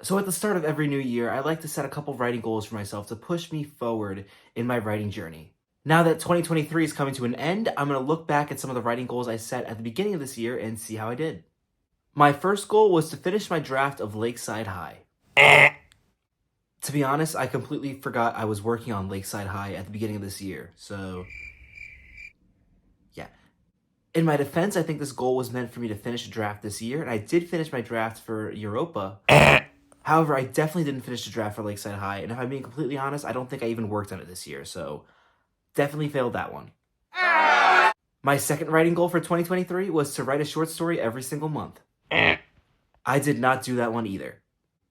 So at the start of every new year, I like to set a couple writing goals for myself to push me forward in my writing journey. Now that 2023 is coming to an end, I'm going to look back at some of the writing goals I set at the beginning of this year and see how I did. My first goal was to finish my draft of Lakeside High. To be honest, I completely forgot I was working on Lakeside High at the beginning of this year, so yeah. In my defense, I think this goal was meant for me to finish a draft this year, and I did finish my draft for Europa. However, I definitely didn't finish the draft for Lakeside High, and if I'm being completely honest, I don't think I even worked on it this year, so definitely failed that one. My second writing goal for 2023 was to write a short story every single month. I did not do that one either.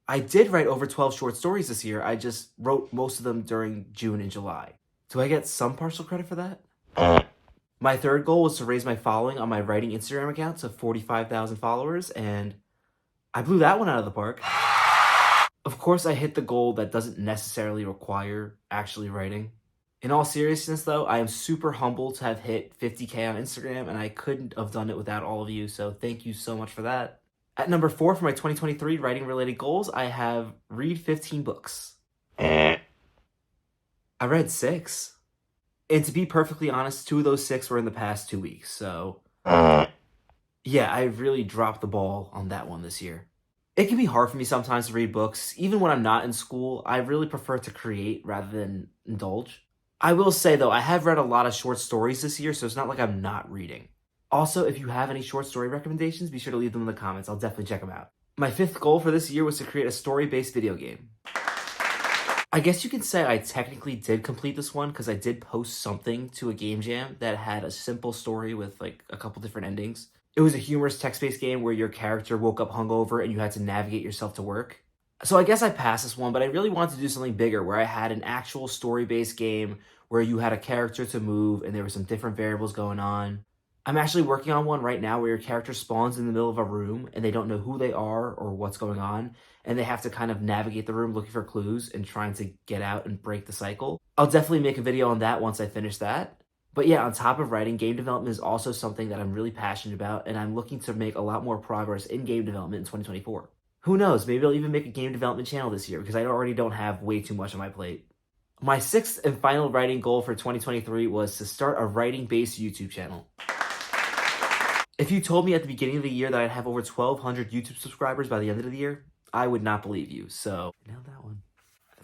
I did write over 12 short stories this year, I just wrote most of them during June and July. Do I get some partial credit for that? My third goal was to raise my following on my writing Instagram account to 45,000 followers, and I blew that one out of the park. Of course, I hit the goal that doesn't necessarily require actually writing. In all seriousness, though, I am super humbled to have hit 50K on Instagram, and I couldn't have done it without all of you, so thank you so much for that. At number 4 for my 2023 writing-related goals, I have read 15 books. I read 6. And to be perfectly honest, 2 of those 6 were in the past 2 weeks, so yeah, I really dropped the ball on that one this year. It can be hard for me sometimes to read books. Even when I'm not in school, I really prefer to create rather than indulge. I will say, though, I have read a lot of short stories this year, so it's not like I'm not reading. Also, if you have any short story recommendations, be sure to leave them in the comments. I'll definitely check them out. My 5th goal for this year was to create a story-based video game. I guess you can say I technically did complete this one because I did post something to a game jam that had a simple story with like a couple different endings. It was a humorous text-based game where your character woke up hungover and you had to navigate yourself to work. So I guess I passed this one, but I really wanted to do something bigger where I had an actual story-based game where you had a character to move and there were some different variables going on. I'm actually working on one right now where your character spawns in the middle of a room and they don't know who they are or what's going on, and they have to kind of navigate the room looking for clues and trying to get out and break the cycle. I'll definitely make a video on that once I finish that. But yeah, on top of writing, game development is also something that I'm really passionate about, and I'm looking to make a lot more progress in game development in 2024. Who knows, maybe I'll even make a game development channel this year because I already don't have way too much on my plate. My 6th and final writing goal for 2023 was to start a writing-based YouTube channel. If you told me at the beginning of the year that I'd have over 1,200 YouTube subscribers by the end of the year, I would not believe you, so nailed that one.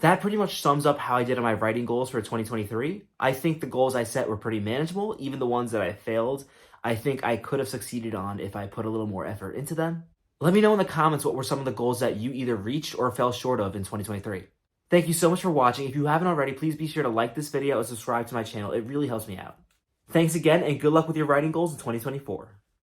That pretty much sums up how I did on my writing goals for 2023. I think the goals I set were pretty manageable, even the ones that I failed. I think I could have succeeded on if I put a little more effort into them. Let me know in the comments what were some of the goals that you either reached or fell short of in 2023. Thank you so much for watching. If you haven't already, please be sure to like this video and subscribe to my channel. It really helps me out. Thanks again, and good luck with your writing goals in 2024.